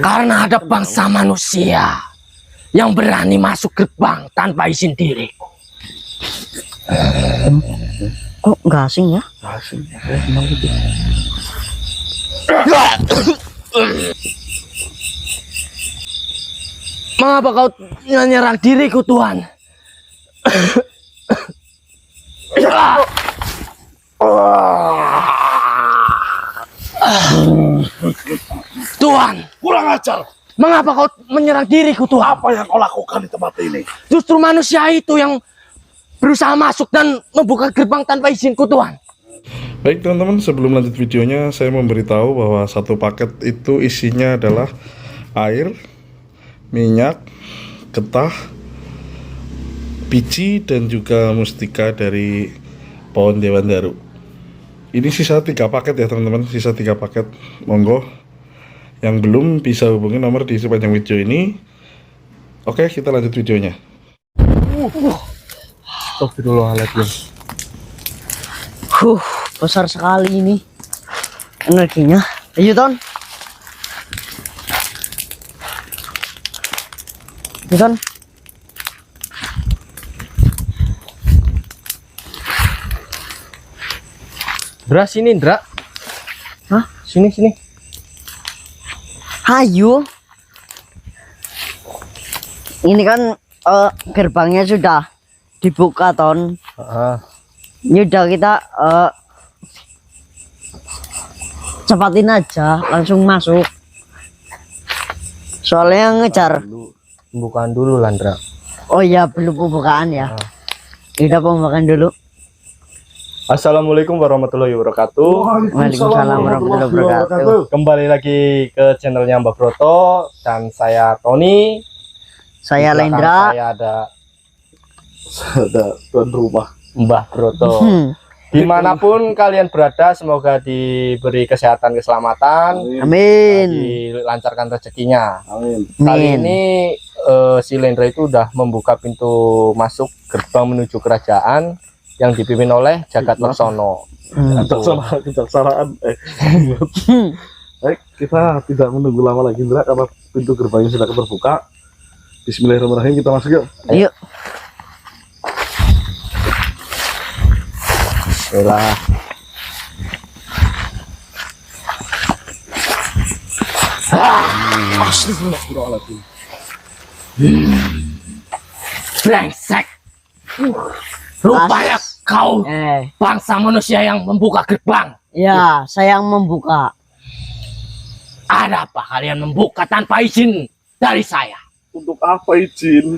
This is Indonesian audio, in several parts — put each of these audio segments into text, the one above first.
Karena ada bangsa manusia yang berani masuk gerbang tanpa izin diriku. Kok nggak asing ya? Asing. Emang gitu. Mengapa kau menyerang diriku, Tuhan? Tuhan, Kurang ajar. mengapa kau menyerang diriku, Tuhan? Apa yang kau lakukan di tempat ini? Justru manusia itu yang berusaha masuk dan membuka gerbang tanpa izinku, Tuhan. Baik teman-teman, sebelum lanjut videonya saya memberitahu bahwa satu paket itu isinya adalah air, minyak, getah, biji, dan juga mustika dari pohon dewandaru. Ini sisa 3 paket ya teman-teman, sisa 3 paket. Monggo yang belum bisa hubungi nomor di sepanjang video ini. Oke, kita lanjut videonya. Astagfirullahaladzim. Besar sekali ini energinya. Ayo Ton. Ayo Ton. Indra, sini, Indra. Hah? Sini. Ayo. Ini kan gerbangnya sudah dibuka Ton. Ini udah kita cepatin aja, langsung masuk. Soalnya yang ngejar. Pembukaan dulu, Landra. Oh iya, belum pembukaan ya. Kita pembukaan dulu. Assalamualaikum warahmatullahi wabarakatuh. Waalaikumsalam warahmatullahi wabarakatuh. Kembali lagi ke channelnya Mbah Broto dan saya Tony. Saya Di belakang Lendra. Saya ada Tuan rumah. Mbah Broto. Dimanapun kalian berada, semoga diberi kesehatan, keselamatan, Amin. dilancarkan rezekinya. Amin. Kali Amin. ini si Lendra itu udah membuka pintu masuk gerbang menuju kerajaan yang dipimpin oleh Jagat Laksono. Kejaksaan. Baik, kita tidak menunggu lama lagi, Indra, karena pintu gerbangnya sudah terbuka. Bismillahirrahmanirrahim, kita masuk yuk. Ayo. Yalah. Astagfirullahaladzim. Brengsek. Rupanya kau bangsa manusia yang membuka gerbang. Ya, saya yang membuka. Ada apa kalian membuka tanpa izin dari saya? Untuk apa izin?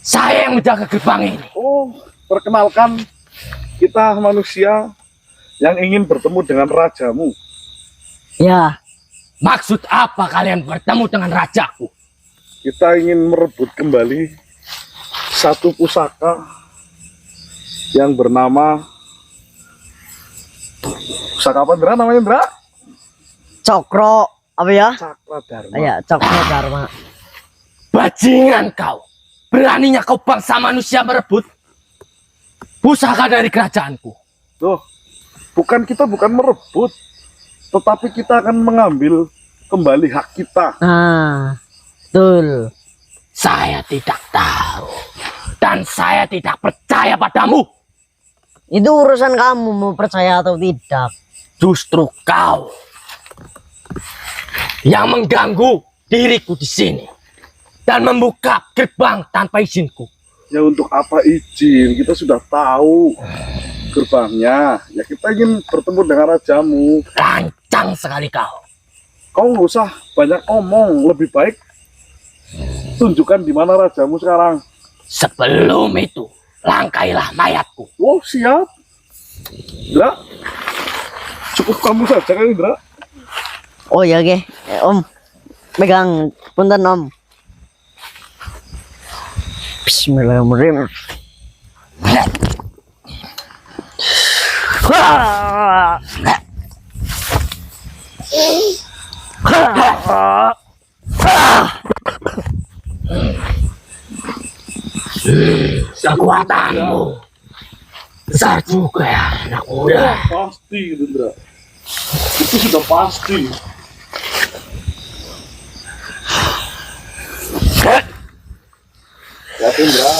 Saya yang menjaga gerbang ini. Oh, perkenalkan, kita manusia yang ingin bertemu dengan rajamu. Ya, Maksud apa kalian bertemu dengan rajaku? Kita ingin merebut kembali satu pusaka yang bernama pusaka apa, Indra? Namanya Indra? Cokro apa ya? Cakra Dharma. Ya, Cokro Dharma. Bajingan kau. Beraninya kau bangsa manusia merebut pusaka dari kerajaanku. Tuh, kita bukan merebut, tetapi kita akan mengambil kembali hak kita. Nah, betul. Saya tidak tahu. Dan saya tidak percaya padamu. Itu urusan kamu mau percaya atau tidak. Justru kau yang mengganggu diriku di sini dan membuka gerbang tanpa izinku. Ya untuk apa izin? Kita sudah tahu gerbangnya. Ya kita ingin bertemu dengan rajamu. Lancang sekali kau. Kau nggak usah banyak ngomong. Lebih baik tunjukkan di mana rajamu sekarang. Sebelum itu, langkailah mayatku. Oh siap. Indra, cukup kamu saja kan Indra? Oh ya, oke. Om, pegang punten Om. Bismillahirrahmanirrahim. Kekuatanmu besar juga ya, anak muda. Pasti Indra. Itu sudah pasti. Indra.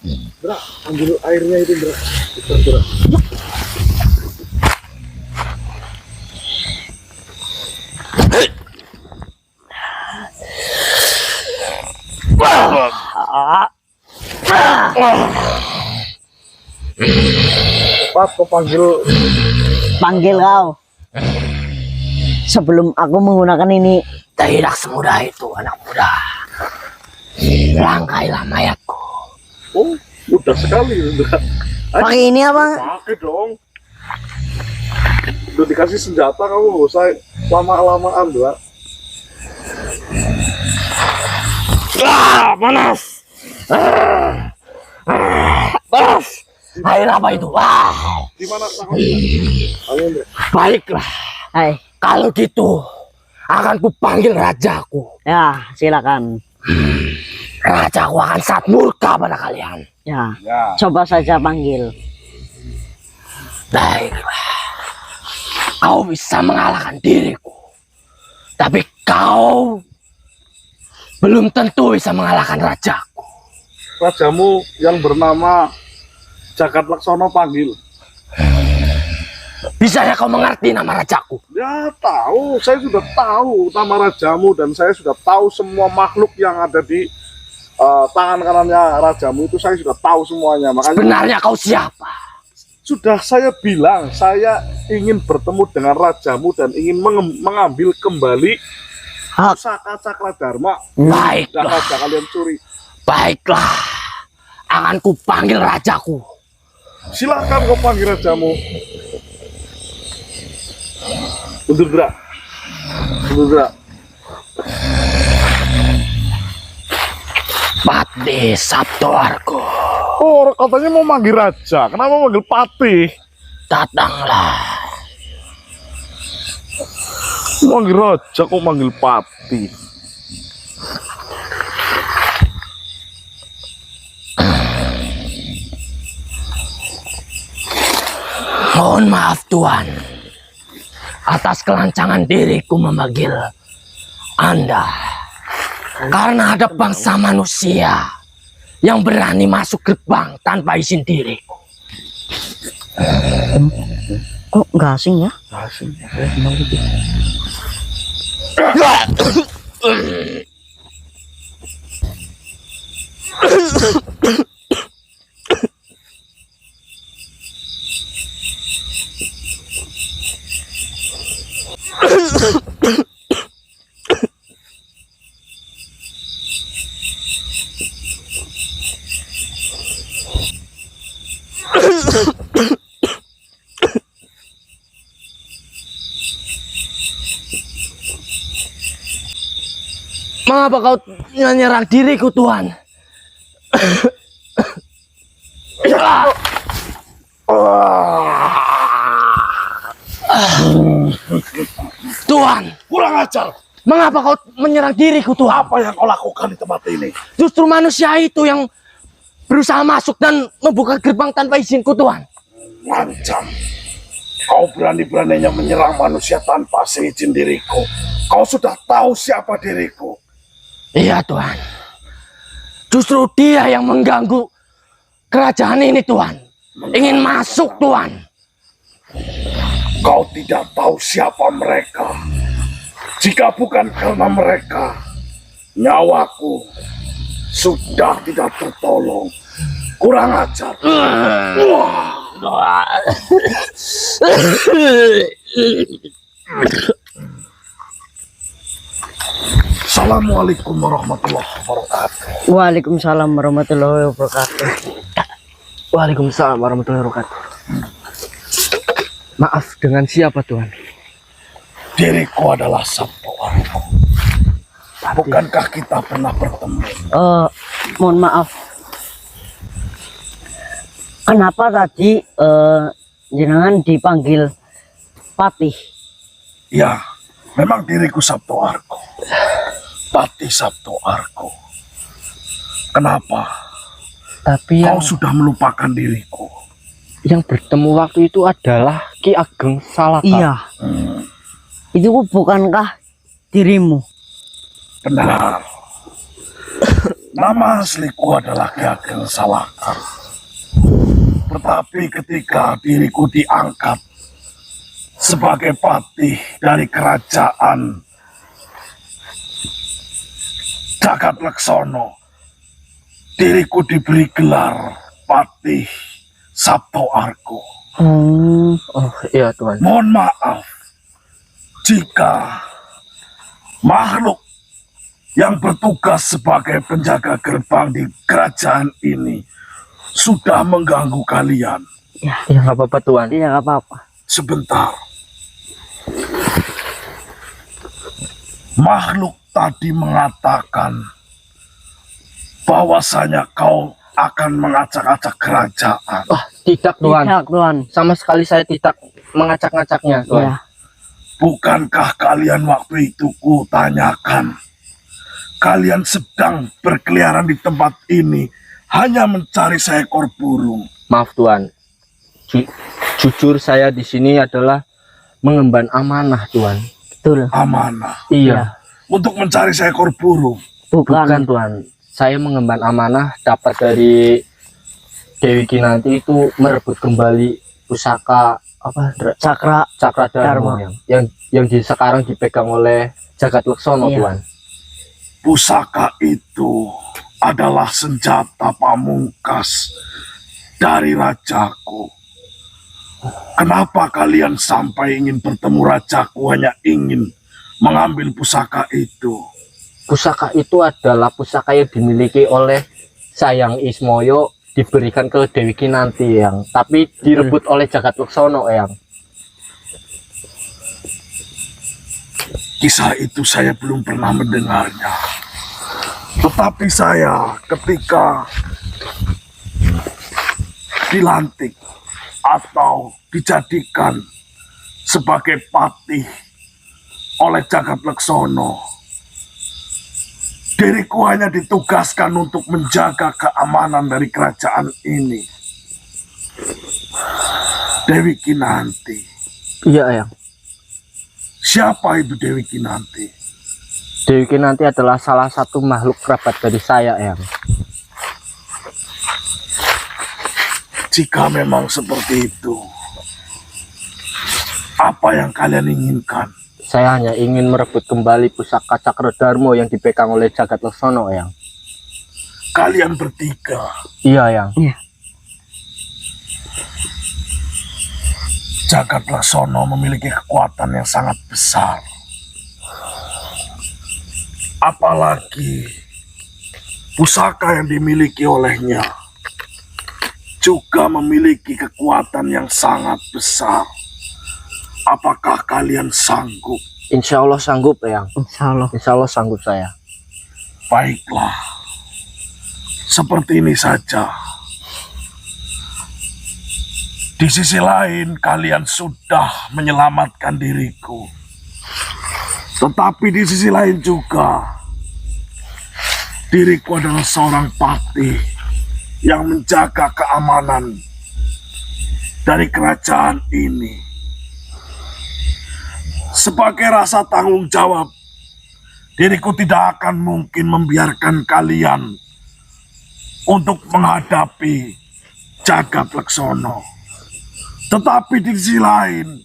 Indra, ambil airnya itu, Indra. Indra. Cepat kau panggil kau. Sebelum aku menggunakan ini. Tidak semudah itu, anak muda. Langkailah mayatku. Oh, mudah sekali, Indra. Pakai ini apa? Pakai dong. Udah dikasih senjata kamu, saya lama-lamaan, Indra. Panas. Panas. Air apa itu? Di mana tanganmu? Ayo, Indra. Baiklah. Hai. Kalau gitu, akan kupanggil rajaku. Ya, silakan. Rajaku akan sangat murka pada kalian. Ya. Ya. Coba saja panggil. Baiklah. Kau bisa mengalahkan diriku. Tapi kau belum tentu bisa mengalahkan rajaku. Rajamu yang bernama Jagat Laksono panggil. Bisanya kau mengerti nama rajaku? Ya tahu, saya sudah tahu nama rajamu dan saya sudah tahu semua makhluk yang ada di tangan kanannya rajamu itu saya sudah tahu semuanya. Makanya Sebenarnya kau siapa? sudah saya bilang saya ingin bertemu dengan rajamu dan ingin mengambil kembali Hak. pusaka Cakra Dharma yang Baiklah, raja kalian curi. baiklah. Akan kupanggil rajaku. Silakan kau panggil rajamu. Mundur gerak. Mundur gerak. Patih Sabtoarko, Oh, katanya mau manggil raja. Kenapa manggil patih? datanglah. Manggil raja kok manggil patih? Mohon maaf Tuan, atas kelancangan diriku memanggil Anda. Karena ada bangsa manusia yang berani masuk gerbang tanpa izin diriku. Kok nggak asing ya? Mengapa kau menyerang diriku Tuan? Tuan, Kurang ajar. mengapa kau menyerang diriku Tuan? Apa yang kau lakukan di tempat ini? Justru manusia itu yang berusaha masuk dan membuka gerbang tanpa izinku Tuan. Lancam. Kau berani-beraninya menyerang manusia tanpa seizin diriku. Kau sudah tahu siapa diriku. Iya Tuan. Justru dia yang mengganggu kerajaan ini Tuan. Ingin masuk Tuan. Kau tidak tahu siapa mereka. Jika bukan karena mereka, nyawaku sudah tidak tertolong. Kurang ajar. Assalamualaikum warahmatullahi wabarakatuh. Waalaikumsalam warahmatullahi wabarakatuh. Waalaikumsalam warahmatullahi wabarakatuh. Maaf, dengan siapa Tuhan? Diriku adalah Sabtoarko. Bukankah kita pernah bertemu? Mohon maaf. Kenapa tadi jenengan dipanggil Patih? Ya, memang diriku Sabtoarko. Patih Sabtoarko. Kenapa? Tapi Kau sudah melupakan diriku. yang bertemu waktu itu adalah Ki Ageng Salaka. Iya. Itu bukankah dirimu? Benar. Nama asliku adalah Ki Ageng Salaka. Tetapi ketika diriku diangkat sebagai patih dari kerajaan Jagat Leksono, diriku diberi gelar Patih Sabto Argo. Oh iya Tuan. Mohon maaf jika makhluk yang bertugas sebagai penjaga gerbang di kerajaan ini sudah mengganggu kalian. Ya nggak apa-apa Tuan. Iya, nggak apa-apa. Sebentar. Makhluk tadi mengatakan bahwasanya kau akan mengacak-acak kerajaan. Wah tidak Tuan. Tidak, Tuan. Sama sekali saya tidak mengacak-ngacaknya Tuan. Iya. Bukankah kalian waktu itu kutanyakan, kalian sedang berkeliaran di tempat ini hanya mencari seekor burung? Maaf Tuan. Jujur saya di sini adalah mengemban amanah Tuan. Betul. Amanah. Iya. Untuk mencari seekor burung. Bukan Tuan. Saya mengemban amanah dapat dari Dewi Kinanti itu merebut kembali pusaka apa? Cakra Dharma Dharma. yang sekarang dipegang oleh Jagat Leksono Iya. Tuan. Pusaka itu adalah senjata pamungkas dari rajaku. Kenapa kalian sampai ingin bertemu rajaku hanya ingin mengambil pusaka itu? Pusaka itu adalah pusaka yang dimiliki oleh Sayang Ismoyo, diberikan ke Dewi Kinanti yang tapi direbut oleh Jagat Leksono yang. Kisah itu saya belum pernah mendengarnya. Tetapi saya ketika dilantik atau dijadikan sebagai patih oleh Jagat Leksono, diriku hanya ditugaskan untuk menjaga keamanan dari kerajaan ini. Dewi Kinanti. Iya yang. Siapa itu Dewi Kinanti? Dewi Kinanti adalah salah satu makhluk kerabat dari saya yang. Jika memang seperti itu, apa yang kalian inginkan? Saya hanya ingin merebut kembali pusaka Cakra Dharma yang dipegang oleh Jagat Leksono yang. Kalian bertiga. Iya yang. Jagat Leksono memiliki kekuatan yang sangat besar. Apalagi pusaka yang dimiliki olehnya juga memiliki kekuatan yang sangat besar. Apakah kalian sanggup? Insya Allah sanggup yang. Insya Allah. Insya Allah sanggup saya. Baiklah. Seperti ini saja. Di sisi lain, kalian sudah menyelamatkan diriku. Tetapi di sisi lain juga, diriku adalah seorang patih yang menjaga keamanan dari kerajaan ini. Sebagai rasa tanggung jawab, diriku tidak akan mungkin membiarkan kalian untuk menghadapi Jagat Leksono. Tetapi di sisi lain,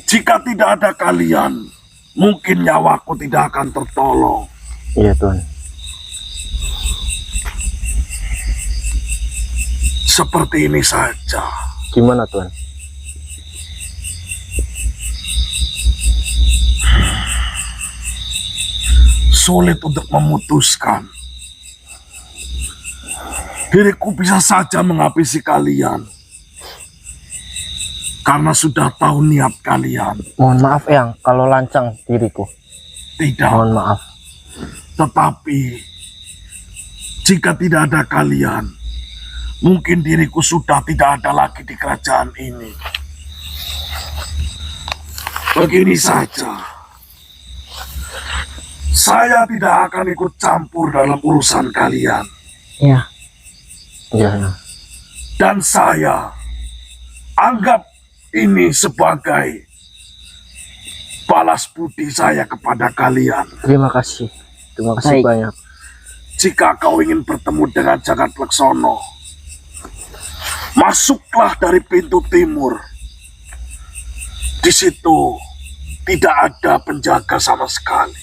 jika tidak ada kalian, mungkin nyawaku tidak akan tertolong. Iya Tuan. Seperti ini saja. Gimana Tuan? Sulit untuk memutuskan. Diriku bisa saja menghabisi kalian. Karena sudah tahu niat kalian. Mohon maaf yang kalau lancang diriku. Tidak. Mohon maaf. Tetapi jika tidak ada kalian, mungkin diriku sudah tidak ada lagi di kerajaan ini. Begini saja. Saya tidak akan ikut campur dalam urusan kalian. Iya. Iya, Yang. Dan saya anggap ini sebagai balas budi saya kepada kalian. Terima kasih. Terima kasih Baik. banyak. Jika kau ingin bertemu dengan Jagat Laksono, masuklah dari pintu timur. Di situ tidak ada penjaga sama sekali.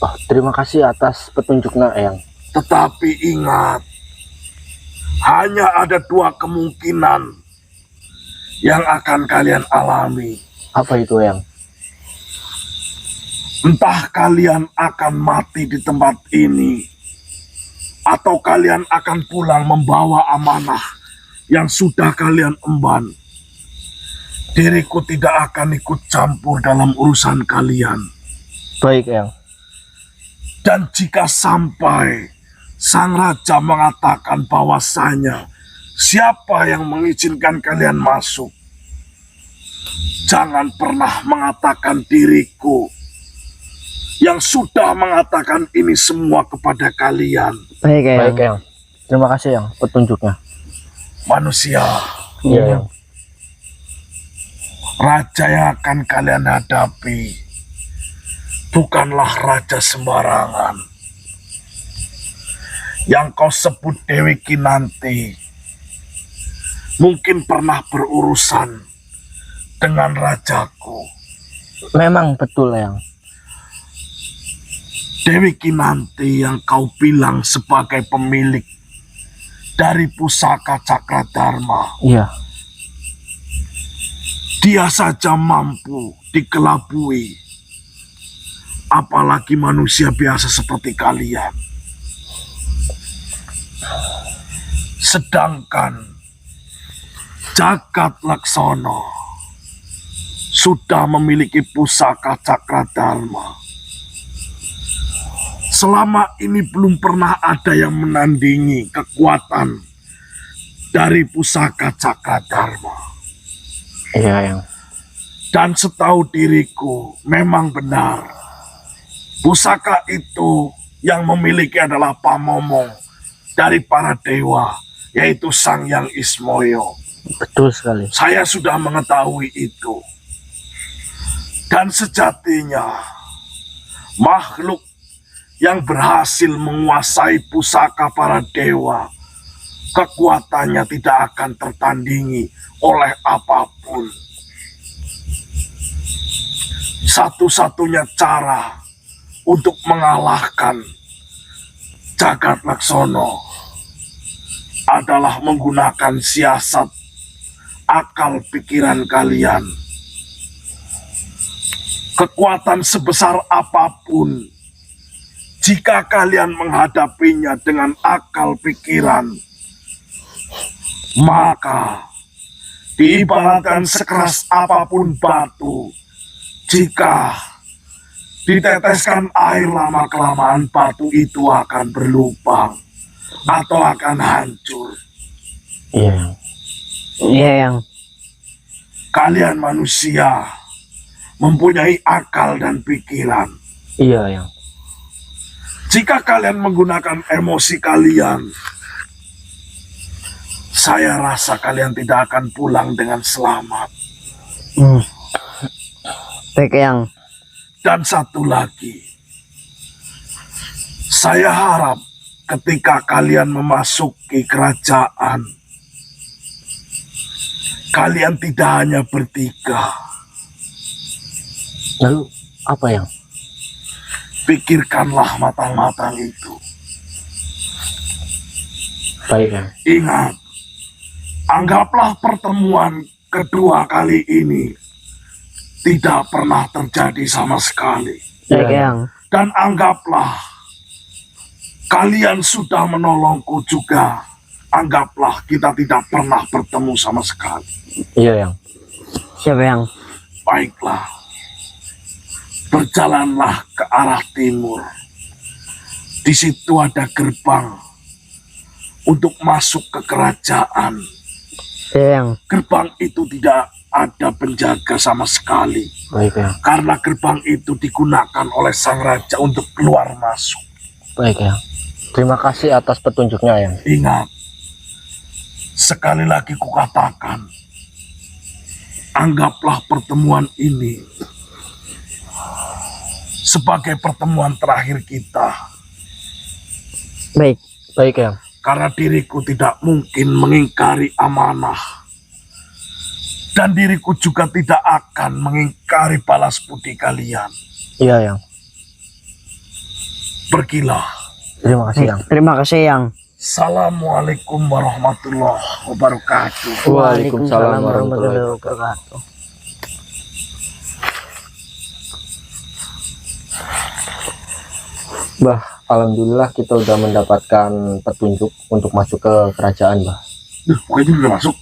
Oh, terima kasih atas petunjuknya, Yang. Tetapi ingat, hanya ada dua kemungkinan yang akan kalian alami. Apa itu, Yang? Entah kalian akan mati di tempat ini, atau kalian akan pulang membawa amanah yang sudah kalian emban. Diriku tidak akan ikut campur dalam urusan kalian. Baik, Yang. Dan jika sampai sang raja mengatakan bahwasanya siapa yang mengizinkan kalian masuk, jangan pernah mengatakan diriku yang sudah mengatakan ini semua kepada kalian. Baik, Eyang. Baik, Yang. Terima kasih, Yang, petunjuknya. Manusia, Iya, Yang. raja yang akan kalian hadapi bukanlah raja sembarangan. Yang kau sebut Dewi Kinanti mungkin pernah berurusan dengan rajaku. Memang betul, Yang. Dewi Kinanti yang kau bilang sebagai pemilik dari pusaka Cakradharma. Iya. Dia saja mampu dikelabui, apalagi manusia biasa seperti kalian. Sedangkan Jagat Laksono sudah memiliki pusaka Cakradharma. Selama ini belum pernah ada yang menandingi kekuatan dari pusaka Cakradharma. Iya, Yang. Dan setahu diriku memang benar, pusaka itu yang memiliki adalah pamomong dari para dewa, yaitu Sang Hyang Ismoyo. Betul sekali. Saya sudah mengetahui itu. Dan sejatinya makhluk yang berhasil menguasai pusaka para dewa, kekuatannya tidak akan tertandingi oleh apapun. Satu-satunya cara untuk mengalahkan Jagat Laksono adalah menggunakan siasat akal pikiran kalian. Kekuatan sebesar apapun, jika kalian menghadapinya dengan akal pikiran, maka diibaratkan sekeras apapun batu, jika diteteskan air lama-kelamaan batu itu akan berlubang atau akan hancur. Iya, Yang. Iya, Eyang. Kalian manusia mempunyai akal dan pikiran. Iya, Yang. Jika kalian menggunakan emosi kalian, saya rasa kalian tidak akan pulang dengan selamat. Baik, Eyang. Dan satu lagi, saya harap ketika kalian memasuki kerajaan, kalian tidak hanya bertiga. Lalu apa, Yang? Pikirkanlah matang-matang itu. Baik, Yang. Ingat, anggaplah pertemuan kedua kali ini tidak pernah terjadi sama sekali. Baik, Iya. Eyang. Dan anggaplah kalian sudah menolongku juga. Anggaplah kita tidak pernah bertemu sama sekali. Iya, Yang. Siap, Eyang. Baiklah. Berjalanlah ke arah timur. Di situ ada gerbang untuk masuk ke kerajaan. Eyang. Gerbang itu tidak ada penjaga sama sekali. Baik, Yang. Karena gerbang itu digunakan oleh sang raja untuk keluar masuk. Baik, Yang. Terima kasih atas petunjuknya, Yang. Ingat, Sekali lagi kukatakan, anggaplah pertemuan ini sebagai pertemuan terakhir kita. Baik. Baik Yang. Karena diriku tidak mungkin mengingkari amanah. Dan diriku juga tidak akan mengingkari balas budi kalian. Iya Yang. Pergilah. Terima kasih Yang. Terima kasih Yang. Assalamualaikum warahmatullahi wabarakatuh. Waalaikumsalam warahmatullahi wabarakatuh. Bah, alhamdulillah kita udah mendapatkan petunjuk untuk masuk ke kerajaan, Bah. Duh, kok ini udah masuk?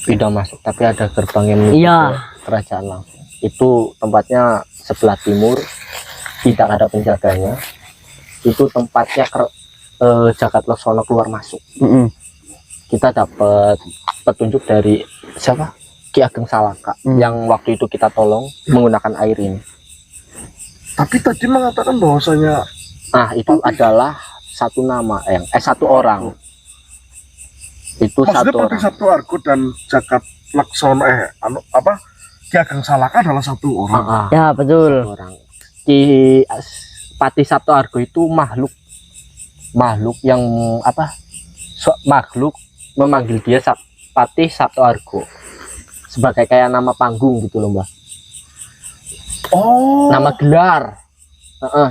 Tidak masuk, tapi ada gerbang yang menuju Iya. ke kerajaan langsung. Itu tempatnya sebelah timur, tidak ada penjaganya. Itu tempatnya Jagat Laksono keluar masuk. Kita dapat petunjuk dari siapa? Ki Ageng Salaka yang waktu itu kita tolong menggunakan air ini. Tapi tadi mengatakan bahwasanya Itu adalah satu nama, satu orang. Itu maksudnya satu Pati orang. Sabtu Argo dan Jagat Laksono Ki Ageng Salaka adalah satu orang. Ya betul. Satu orang. Ki Pati Sabtu Argo itu makhluk yang makhluk memanggil dia Pati Sabtu Argo sebagai kayak nama panggung gitu loh, Mbah. Oh, Nama gelar.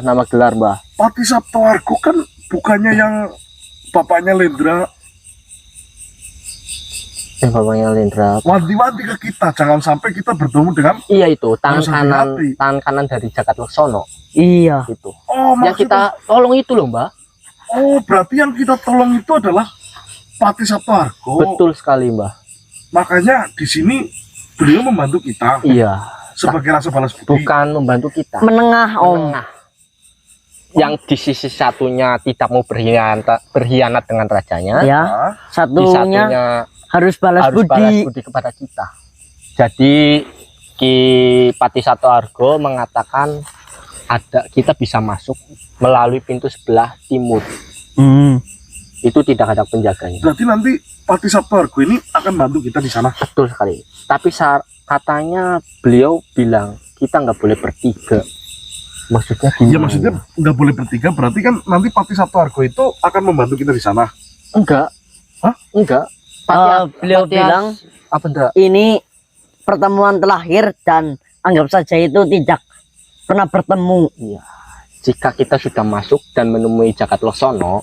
Nama gelar, Mbah. Pati Sabtu Argo kan bukannya yang bapaknya Lendra Bapaknya Lendra. wanti-wanti ke kita, jangan sampai kita bertemu dengan Iya itu tangan Harus kanan, hati-hati. tangan kanan dari Jagat Laksono Iya. itu. oh Yang maksudnya kita tolong itu loh, Mbah. oh berarti yang kita tolong itu adalah Pati Sabtu Argo. Betul sekali, Mbah. Makanya di sini beliau membantu kita Iya. sebagai rasa balas budi. Bukan membantu kita. Menengah Om. Menengah. Yang di sisi satunya tidak mau berkhianat dengan rajanya, Ya. Nah, di Satunya satunya harus balas harus balas budi. budi kepada kita. Jadi Ki Pati Sabtu Argo mengatakan kita bisa masuk melalui pintu sebelah timur. Itu tidak ada penjaganya. berarti nanti Pati Sabtu Argo ini akan bantu kita di sana. Betul sekali. Tapi katanya beliau bilang kita nggak boleh bertiga. Maksudnya gimana? Ya maksudnya nggak boleh bertiga, berarti kan nanti Pati Sabtu Argo itu akan membantu kita di sana. enggak. Hah? Enggak. Beliau bilang apa enggak? ini pertemuan terakhir dan anggap saja itu tidak pernah bertemu. Iya. Jika kita sudah masuk dan menemui Jagat Laksono,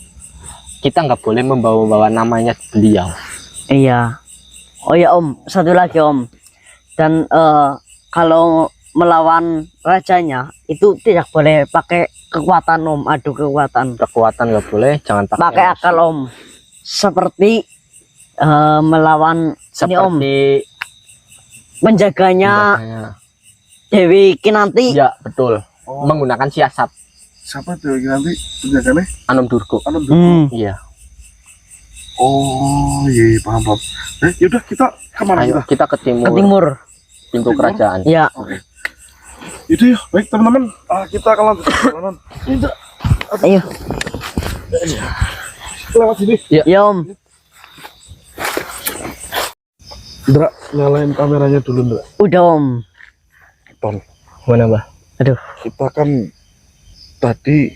kita nggak boleh membawa-bawa namanya beliau. Iya. Oh ya Om, satu lagi Om. Dan kalau melawan rajanya itu tidak boleh pakai kekuatan Om, adu kekuatan. Kekuatan nggak boleh, jangan pakai Pakai emosi. akal Om. Seperti melawan ini Om, Seperti menjaganya penjaganya. Dewi Kinanti. Ya betul. Menggunakan siasat Siapa tuh nanti penjaganya? Anom Durgo. Iya. Oh iya paham. Yaudah kita kemana Ayo kita? kita ke timur, Ke timur. pintu kerajaan. Ya. Oke. Itu ya, baik teman-teman, kita akan lanjut perjalanan. Ayo. Lewat sini. Ya Om. Ndra, nyalain kameranya dulu, Ndra. Udah Om. Ton, Mana, Mbah? Aduh. kita kan tadi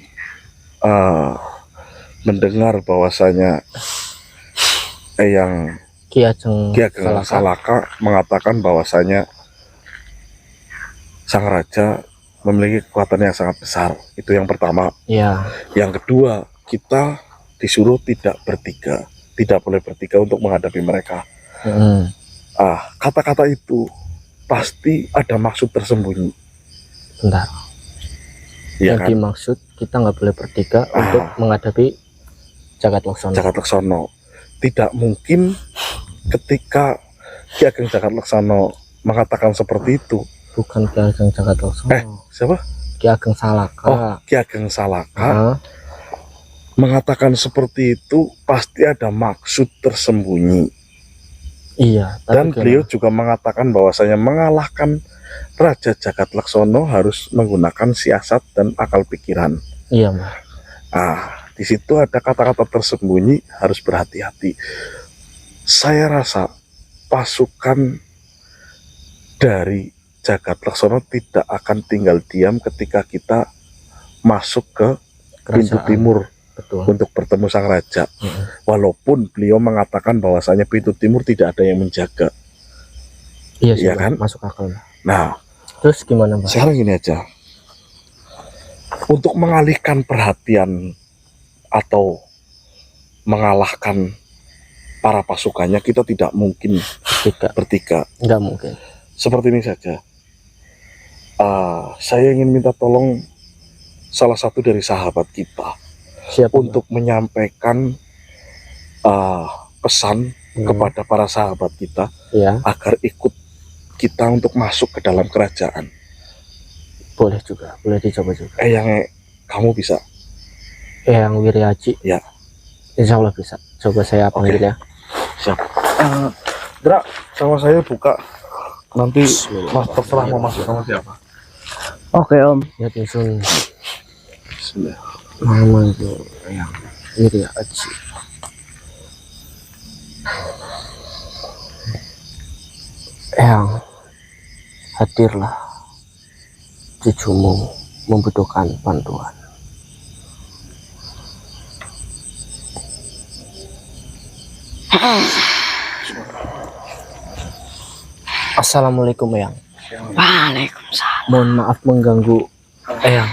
mendengar bahwasanya yang Ki Ageng Ki Ageng Salaka mengatakan bahwasanya sang raja memiliki kekuatan yang sangat besar. Itu yang pertama. Iya. Yang kedua, kita disuruh tidak bertiga, tidak boleh bertiga untuk menghadapi mereka. Kata-kata itu pasti ada maksud tersembunyi. Bentar. Ya Yang kan? dimaksud kita nggak boleh bertiga untuk menghadapi Jagat Laksono. Jagat Laksono. Tidak mungkin ketika Ki Ageng Jagat Laksono mengatakan seperti itu. Bukan Ki Ageng Jagat Laksono. Siapa? Ki Ageng Salaka. Oh, Ki Ageng Salaka Ah, mengatakan seperti itu pasti ada maksud tersembunyi. iya. Tapi Dan gimana? beliau juga mengatakan bahwasanya mengalahkan Raja Jagat Laksono harus menggunakan siasat dan akal pikiran. Iya, Mbah. di situ ada kata-kata tersembunyi, harus berhati-hati. Saya rasa pasukan dari Jagat Laksono tidak akan tinggal diam ketika kita masuk ke pintu Kerajaan. timur Betul. untuk bertemu sang raja. Walaupun beliau mengatakan bahwasanya pintu timur tidak ada yang menjaga. Iya sih, Iya Bang. kan? Masuk akal. Nah, Terus gimana, Bang? sekarang gini aja. Untuk mengalihkan perhatian atau mengalahkan para pasukannya, kita tidak mungkin bertiga. Nggak mungkin. Seperti ini saja. Saya ingin minta tolong salah satu dari sahabat kita Siap, Bang. untuk menyampaikan pesan kepada para sahabat kita Iya, agar ikut kita untuk masuk ke dalam kerajaan. boleh juga. Boleh dicoba juga. Yang kamu bisa. Yang Wiriaji. Ya. Insya Allah bisa. Coba saya panggil ya. Siap. Dra, sama saya buka. Nanti mas terserah mau masuk sama siapa. Oke Om. Ya Tusun. Bismillah. Mama itu yang Wiriaji. Yang hadirlah, cucumu membutuhkan bantuan. Assalamualaikum Eyang. Waalaikumsalam. Mohon maaf mengganggu Eyang.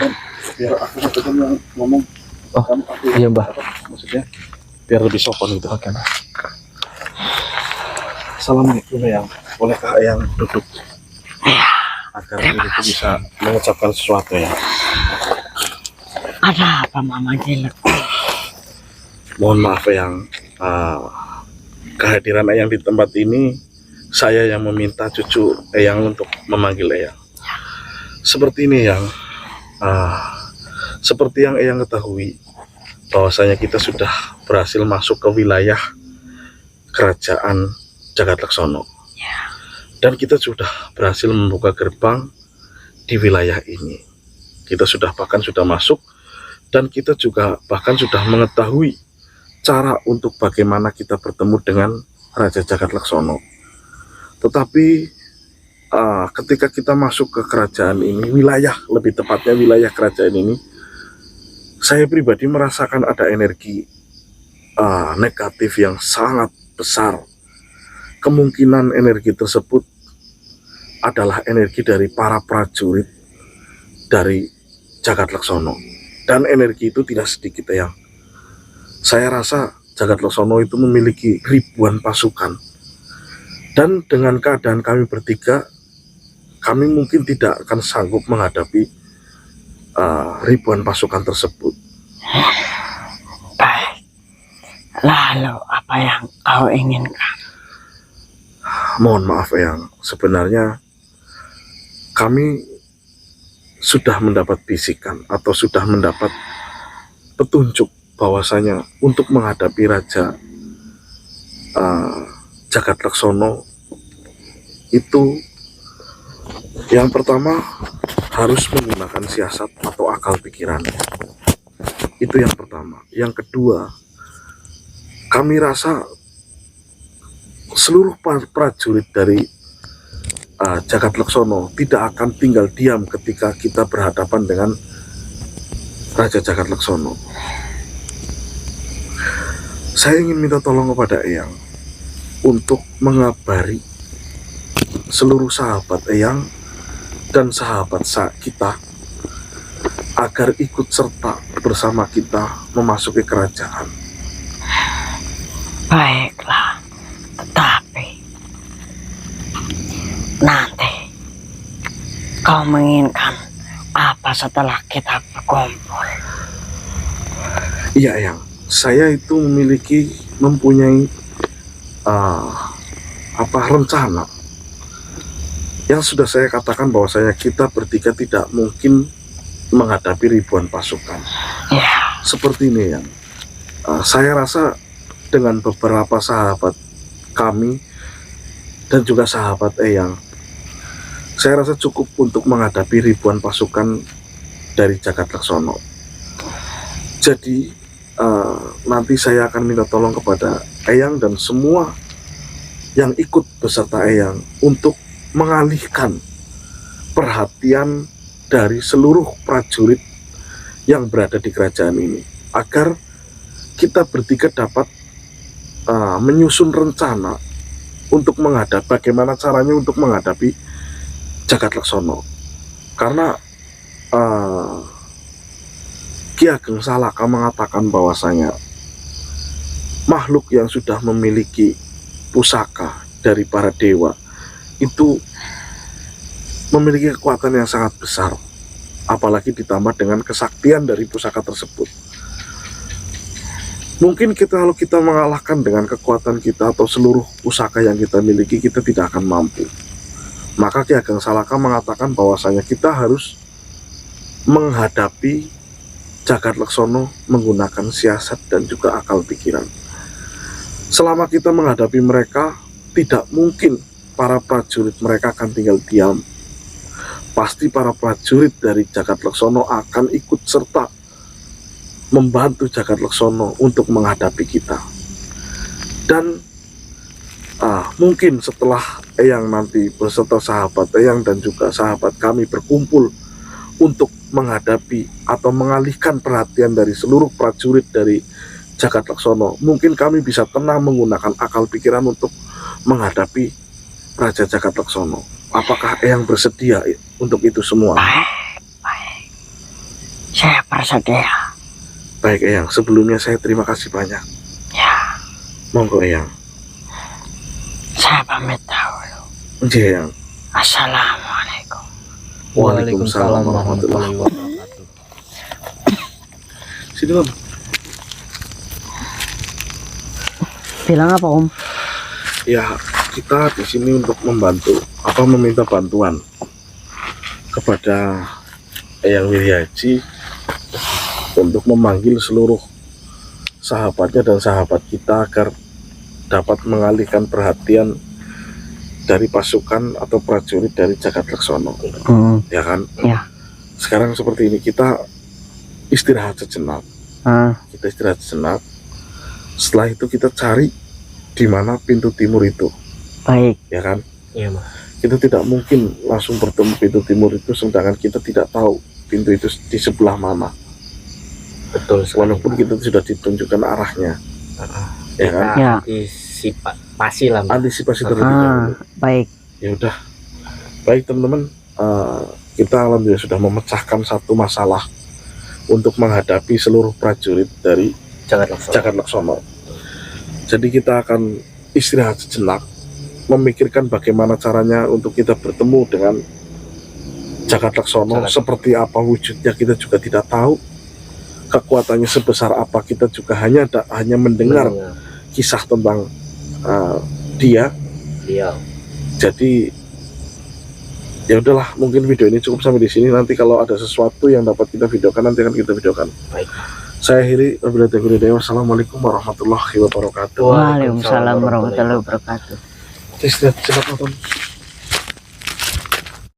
Biar aku yang ngomong. Oh, iya Mbah. Maksudnya biar lebih sopan gitu. Oke Mbah. Assalamualaikum yang bolehkah yang duduk agar diriku bisa mengucapkan sesuatu ya. Ada apa Mama Gilek? Mohon maaf yang kehadiran Eyang di tempat ini, saya yang meminta cucu Eyang untuk memanggil Eyang. Seperti ini yang seperti yang Eyang ketahui, bahwasanya kita sudah berhasil masuk ke wilayah kerajaan Jagat Laksono. Dan kita sudah berhasil membuka gerbang di wilayah ini. Kita sudah bahkan sudah masuk, dan kita juga bahkan sudah mengetahui cara untuk bagaimana kita bertemu dengan Raja Jagat Laksono. Tetapi ketika kita masuk ke kerajaan ini, wilayah, lebih tepatnya wilayah kerajaan ini, saya pribadi merasakan ada energi negatif yang sangat besar. Kemungkinan energi tersebut adalah energi dari para prajurit dari Jagat Laksono. Dan energi itu tidak sedikit yang saya rasa Jagat Laksono itu memiliki ribuan pasukan. Dan dengan keadaan kami bertiga, kami mungkin tidak akan sanggup menghadapi ribuan pasukan tersebut. Baik. Lalu apa yang kau inginkan? Mohon maaf Eyang, sebenarnya kami sudah mendapat bisikan atau sudah mendapat petunjuk bahwasanya untuk menghadapi Raja Jagat Laksono itu yang pertama harus menggunakan siasat atau akal pikiran. Itu yang pertama. Yang kedua, kami rasa seluruh prajurit dari Jagat Laksono tidak akan tinggal diam ketika kita berhadapan dengan Raja Jagat Laksono. Saya ingin minta tolong kepada Eyang untuk mengabari seluruh sahabat Eyang dan sahabat kita agar ikut serta bersama kita memasuki kerajaan. Baiklah. Tetapi nanti kau menginginkan apa setelah kita berkumpul? Iya Eyang, saya itu mempunyai rencana yang sudah saya katakan bahwasanya kita bertiga tidak mungkin menghadapi ribuan pasukan. Ya. Seperti ini yang saya rasa dengan beberapa sahabat kami dan juga sahabat Eyang, saya rasa cukup untuk menghadapi ribuan pasukan dari Jagat Laksono. Jadi nanti saya akan minta tolong kepada Eyang dan semua yang ikut beserta Eyang untuk mengalihkan perhatian dari seluruh prajurit yang berada di kerajaan ini, agar kita bertiga dapat menyusun rencana untuk bagaimana caranya untuk menghadapi Jagatlaksana. Karena Ki Ageng Salaka mengatakan bahwasanya makhluk yang sudah memiliki pusaka dari para dewa itu memiliki kekuatan yang sangat besar, apalagi ditambah dengan kesaktian dari pusaka tersebut. Mungkin kalau kita mengalahkan dengan kekuatan kita atau seluruh pusaka yang kita miliki, kita tidak akan mampu. Maka Ki Ageng Salaka mengatakan bahwasanya kita harus menghadapi Jagatlaksana menggunakan siasat dan juga akal pikiran. Selama kita menghadapi mereka, tidak mungkin para prajurit mereka akan tinggal diam. Pasti para prajurit dari Jagatlaksana akan ikut serta membantu Jagatlaksana untuk menghadapi kita. Dan mungkin setelah Eyang nanti beserta sahabat Eyang dan juga sahabat kami berkumpul untuk menghadapi atau mengalihkan perhatian dari seluruh prajurit dari Jagatlaksana, mungkin kami bisa tenang menggunakan akal pikiran untuk menghadapi Raja Jagatlaksana. Apakah Eyang bersedia untuk itu semua? Baik. Saya bersedia. Baik Eyang, sebelumnya saya terima kasih banyak. Ya, Monggo Eyang. saya pamit dahulu. Eyang. Assalamualaikum. Waalaikumsalam warahmatullahi wabarakatuh. Sini Om. Bilang apa Om? Ya, kita di sini untuk membantu atau meminta bantuan kepada Eyang Wiryaji untuk memanggil seluruh sahabatnya dan sahabat kita agar dapat mengalihkan perhatian dari pasukan atau prajurit dari Jagatlaksana. Ya kan? Ya. Sekarang seperti ini, kita istirahat sejenak. Kita istirahat sejenak. Setelah itu kita cari di mana pintu timur itu. Baik. Ya kan? Iya, Mas. Kita tidak mungkin langsung bertemu pintu timur itu sedangkan kita tidak tahu pintu itu di sebelah mana. Betul sekali. Walaupun kita sudah ditunjukkan arahnya. Ya kan? Ya. Antisipasi lah, Mas. Antisipasi terlebih dahulu. Baik. Ya udah. Baik teman-teman, kita alhamdulillah sudah memecahkan satu masalah untuk menghadapi seluruh prajurit dari Jagatlaksana. Jadi kita akan istirahat sejenak, memikirkan bagaimana caranya untuk kita bertemu dengan Jagatlaksana, seperti apa wujudnya kita juga tidak tahu, kekuatannya sebesar apa kita juga hanya mendengar kisah tentang dia. Iya. Jadi ya udahlah, mungkin video ini cukup sampai di sini. Nanti kalau ada sesuatu yang dapat kita videokan, nanti akan kita videokan. Baik. Saya akhiri, wassalamualaikum warahmatullahi wabarakatuh. Waalaikumsalam warahmatullahi wabarakatuh. Istirahat, nonton.